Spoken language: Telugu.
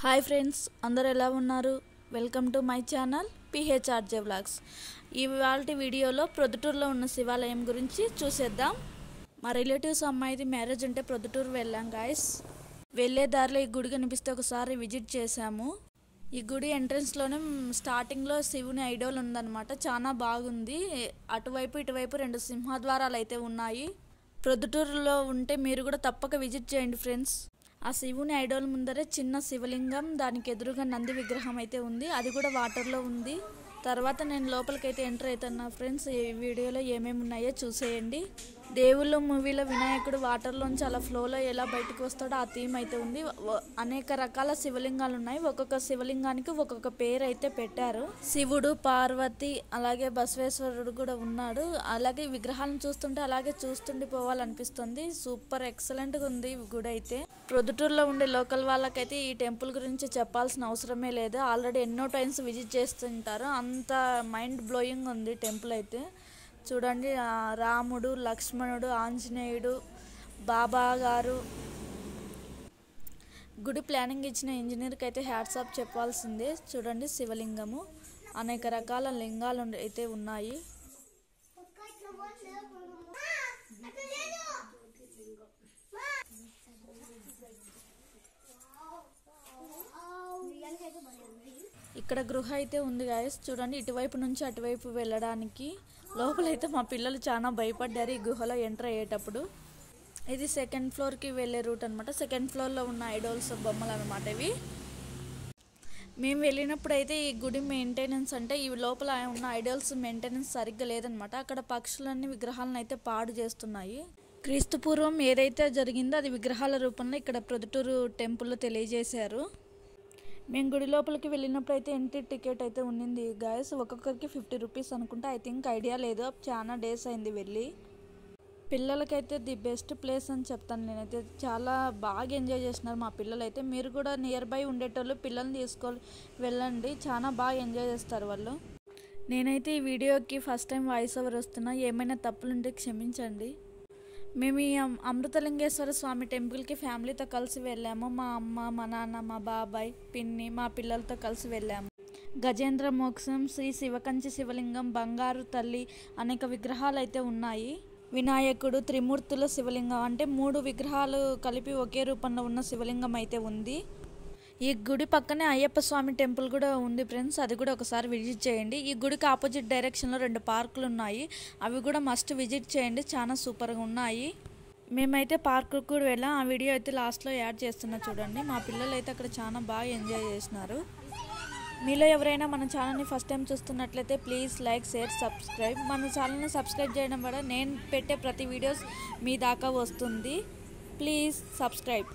హాయ్ ఫ్రెండ్స్, అందరూ ఎలా ఉన్నారు? Welcome to my channel PHRJ vlogs. ఇవాల్టి వీడియోలో ప్రొద్దుటూరులో ఉన్న శివాలయం గురించి చూసేద్దాం. మా రిలేటివ్స్ అమ్మాయిది మ్యారేజ్ ఉంటే ప్రొద్దుటూరు వెళ్ళాం గాయస్. వెళ్ళే దారిలో ఈ గుడి కనిపిస్తే ఒకసారి విజిట్ చేశాము. ఈ గుడి ఎంట్రన్స్లోనే స్టార్టింగ్లో శివుని ఐడోల్ ఉందన్నమాట. చాలా బాగుంది. అటువైపు ఇటువైపు 2 సింహద్వారాలు అయితే ఉన్నాయి. ప్రొద్దుటూరులో ఉంటే మీరు కూడా తప్పక విజిట్ చేయండి ఫ్రెండ్స్. ఆ శివుని ఐడోల్ ముందరే చిన్న శివలింగం, దానికి ఎదురుగా నంది విగ్రహం అయితే ఉంది. అది కూడా వాటర్లో ఉంది. తర్వాత నేను లోపలికైతే ఎంటర్ అవుతున్నా ఫ్రెండ్స్. ఈ వీడియోలో ఏమేమి ఉన్నాయో చూసేయండి. దేవుళ్ళు మూవీలో వినాయకుడు వాటర్లోంచి అలా ఫ్లోలో ఎలా బయటకు వస్తాడో ఆ థీమ్ అయితే ఉంది. అనేక రకాల శివలింగాలు ఉన్నాయి. ఒక్కొక్క శివలింగానికి ఒక్కొక్క పేరు అయితే పెట్టారు. శివుడు, పార్వతి, అలాగే బసవేశ్వరుడు కూడా ఉన్నాడు. అలాగే విగ్రహాలను చూస్తుంటే అలాగే చూస్తుండిపోవాలనిపిస్తుంది. సూపర్ ఎక్సలెంట్గా ఉంది గుడి అయితే. ప్రొద్దుటూరులో ఉండే లోకల్ వాళ్ళకైతే ఈ టెంపుల్ గురించి చెప్పాల్సిన అవసరమే లేదు. ఆల్రెడీ ఎన్నో టైమ్స్ విజిట్ చేస్తుంటారు. అంత మైండ్ బ్లోయింగ్ ఉంది టెంపుల్ అయితే. చూడండి, రాముడు, లక్ష్మణుడు, ఆంజనేయుడు, బాబా గారు. గుడి ప్లానింగ్ ఇచ్చిన ఇంజనీర్కి అయితే హ్యాట్స్ ఆఫ్ చెప్పాల్సిందే. చూడండి, శివలింగము, అనేక రకాల లింగాలు అయితే ఉన్నాయి. ఇక్కడ గృహ అయితే ఉంది గాయస్. చూడండి, ఇటువైపు నుంచి అటువైపు వెళ్ళడానికి. లోపలైతే మా పిల్లలు చాలా భయపడ్డారు ఈ గుహలో ఎంటర్ అయ్యేటప్పుడు. ఇది 2nd ఫ్లోర్కి వెళ్ళే రూట్ అనమాట. 2nd ఫ్లోర్లో ఉన్న ఐడోల్స్ బొమ్మలు అనమాట ఇవి. మేము వెళ్ళినప్పుడు అయితే ఈ గుడి మెయింటెనెన్స్ అంటే ఈ లోపల ఉన్న ఐడోల్స్ మెయింటెనెన్స్ సరిగ్గా లేదనమాట. అక్కడ పక్షులన్నీ విగ్రహాలను అయితే పాడు చేస్తున్నాయి. క్రీస్తు పూర్వం ఏదైతే జరిగిందో అది విగ్రహాల రూపంలో ఇక్కడ ప్రొద్దుటూరు టెంపుల్లో తెలియజేశారు. మేము గుడి లోపలికి వెళ్ళినప్పుడు అయితే ఎంట్రీ టికెట్ అయితే ఉండింది గాయస్. ఒక్కొక్కరికి 50 రూపీస్ అనుకుంటా. ఐ థింక్ ఐడియా లేదు, చాలా డేస్ అయింది వెళ్ళి. పిల్లలకైతే ది బెస్ట్ ప్లేస్ అని చెప్తాను నేనైతే. చాలా బాగా ఎంజాయ్ చేసినారు మా పిల్లలు అయితే. మీరు కూడా నియర్ బై ఉండేటోళ్ళు పిల్లల్ని తీసుకొని వెళ్ళండి, చాలా బాగా ఎంజాయ్ చేస్తారు వాళ్ళు. నేనైతే ఈ వీడియోకి ఫస్ట్ టైం వాయిస్ ఓవర్ వస్తున్నా, ఏమైనా తప్పులుంటే క్షమించండి. మేము ఈ అమృతలింగేశ్వర స్వామి టెంపుల్కి ఫ్యామిలీతో కలిసి వెళ్ళాము. మా అమ్మ, మా నాన్న, మా బాబాయ్, పిన్ని, మా పిల్లలతో కలిసి వెళ్ళాము. గజేంద్ర మోక్షం, శ్రీ శివకంచి శివలింగం, బంగారు తల్లి, అనేక విగ్రహాలు అయితే ఉన్నాయి. వినాయకుడు, త్రిమూర్తుల శివలింగం అంటే 3 విగ్రహాలు కలిపి ఒకే రూపంలో ఉన్న శివలింగం అయితే ఉంది. ఈ గుడి పక్కనే అయ్యప్ప స్వామి టెంపుల్ కూడా ఉంది ఫ్రెండ్స్. అది కూడా ఒకసారి విజిట్ చేయండి. ఈ గుడికి ఆపోజిట్ డైరెక్షన్లో 2 పార్కులు ఉన్నాయి. అవి కూడా మస్ట్ విజిట్ చేయండి, చాలా సూపర్గా ఉన్నాయి. మేమైతే పార్కు కూడా వెళ్ళాం. ఆ వీడియో అయితే లాస్ట్లో యాడ్ చేస్తున్నా చూడండి. మా పిల్లలు అయితే అక్కడ చాలా బాగా ఎంజాయ్ చేసినారు. మీలో ఎవరైనా మన ఛానల్ని ఫస్ట్ టైం చూస్తున్నట్లయితే ప్లీజ్ లైక్, షేర్, సబ్స్క్రైబ్. మన ఛానల్ని సబ్స్క్రైబ్ చేయడం వల్ల నేను పెట్టే ప్రతి వీడియోస్ మీ దాకా వస్తుంది. Please subscribe.